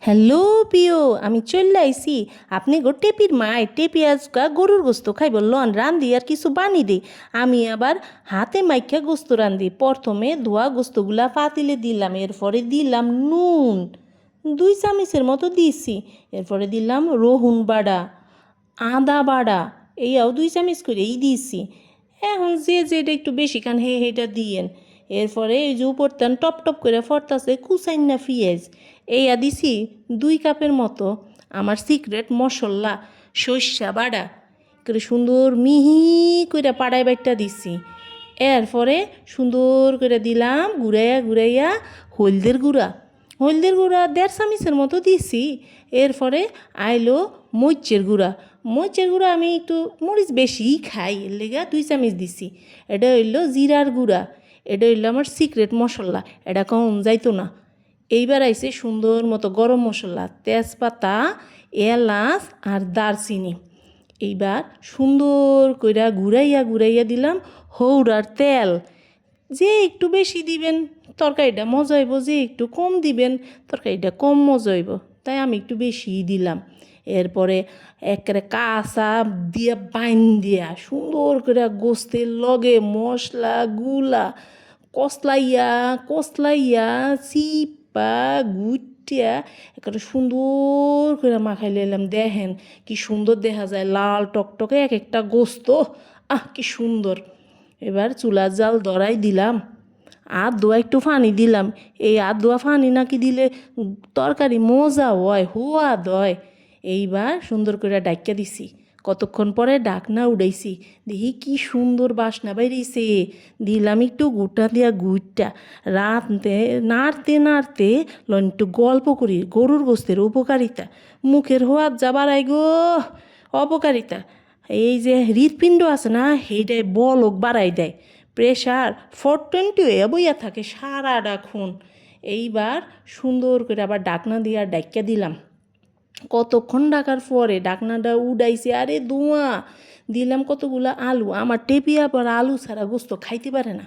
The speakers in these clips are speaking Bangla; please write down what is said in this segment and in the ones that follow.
হ্যালো প্রিয়, আমি চলে আইছি। আপনি গো টেপির মায় টেপি আজকা গরুর গোস্ত খাইব লন রান্ধি আর কিছু বানি দিই। আমি আবার হাতে মাইখা গোস্ত রান্ধি। প্রথমে ধোয়া গোস্তগুলা পাতিলে দিলাম, এরপরে দিলাম নুন 2 চামচের মতো দিছি। এরপরে দিলাম রহুন বাড়া, আদা বাড়া, এইয়াও 2 চামচ করেই দিছি। এখন যে যেটা একটু বেশি খান হেটা দিয়েন। এরপরে এই যে উপরটান টপ টপ করে ফরতাছে কুচাইন্না পিঁয়াজ, এইয়া দিছি 2 কাপের মতো। আমার সিক্রেট মশলা সর্ষা বাড়া করে সুন্দর মিহি করে পাড়াই বাইটটা দিছি। এরপরে সুন্দর করে দিলাম ঘুরাইয়া ঘুরাইয়া হলদের গুঁড়া, হলদের গুঁড়া 1.5 চামচের মতো দিছি। এরপরে আইলো মরিচের গুঁড়া, মরিচের গুঁড়া আমি একটু মরিচ বেশি খাই, এর লেগে 2 চামচ দিছি। এটা হইলো জিরার গুঁড়া, এটা হইলো আমার সিক্রেট মশলা, এটা কম যাইতো না। এইবার আইছে সুন্দর মতো গরম মশলা, তেজপাতা, এলাচ আর দারচিনি। এইবার সুন্দর কইরা ঘুরাইয়া ঘুরাইয়া দিলাম হৌড়ার তেল। যে একটু বেশি দিবেন তরকারিটা মজা হইব, যে একটু কম দিবেন তরকারিটা কম মজা হইব, তাই আমি একটু বেশিই দিলাম। এরপরে একেবারে কাঁচা দিয়া বাইন দিয়া সুন্দর করে গোস্তের লগে মশলা গুলা কসলাইয়া কসলাইয়া চিপা গুটিয়া একটা সুন্দর করে মাখাই লাইলাম। দেখেন কি সুন্দর দেখা যায়, লাল টকটকে এক একটা গোস্ত, কি সুন্দর। এবার চুলার জাল ধরাই দিলাম, আর দোয়া একটু পানি দিলাম। এই আর দোয়া পানি নাকি দিলে তরকারি মজা হয়, হুয়াদ হয়। এইবার সুন্দর করে ডাক্কা দিছি। কতক্ষণ পরে ডাকনা উড়াইছি, দেখি কি সুন্দর বাসনা বাইরেছে। দিলাম একটু গুটা দিয়া গুইটা রাঁধতে নাড়তে নাড়তে লন একটু গল্প করি গরুর গোস্তের উপকারিতা। মুখের হোয়াদ যা বাড়াই গো অপকারিতা। এই যে হৃৎপিণ্ড আছে না, সেইটাই বলক বাড়াই দেয়। প্রেশার 420 হয়ে বইয়া থাকে সারাটাক্ষণ। এইবার সুন্দর করে আবার ডাকনা দিয়ে ডাক্কা দিলাম। কতক্ষণ ডাকার পরে ডাকনাটা উড়াইছে, আরে ধোঁয়া। দিলাম কতগুলা আলু, আমার টেপি আবার আলু ছাড়া গোস্ত খাইতে পারে না।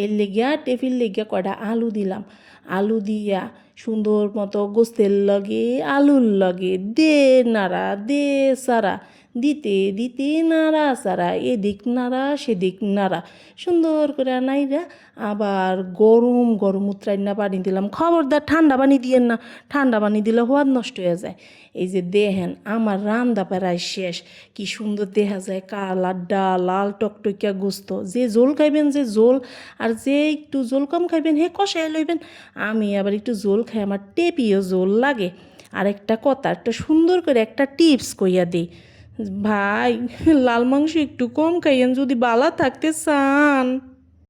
এর লেগিয়া টেপির লেগিয়া কয়টা আলু দিলাম। আলু দিয়া সুন্দর মতো গোস্তের লগে আলুর লগে দে নাড়া দে সারা দিতে দিতে নাড়া সারা, এদিক নাড়া সেদিক নাড়া সুন্দর করে নাইরা আবার গরম গরম উতরাইনা পানি দিলাম। খবরদার ঠান্ডা পানি দিয়েন না, ঠান্ডা পানি দিলে হওয়ার নষ্ট হয়ে যায়। এই যে দেখেন আমার রান্দা প্রায় শেষ, কি সুন্দর দেখা যায় কালার ডাল লাল টকটকিয়া গোস্ত। যে জোল খাইবেন যে জোল, আর যে একটু জোল কম খাইবেন হে কষাই লইবেন। আমি আবার একটু জোল খাই, আমার টেপিও জোল লাগে। আর একটা কথা, একটা সুন্দর করে একটা টিপস কইয়া দিই ভাই, লাল মাংস একটু কম খাইয়েন যদি বালা থাকতে চান।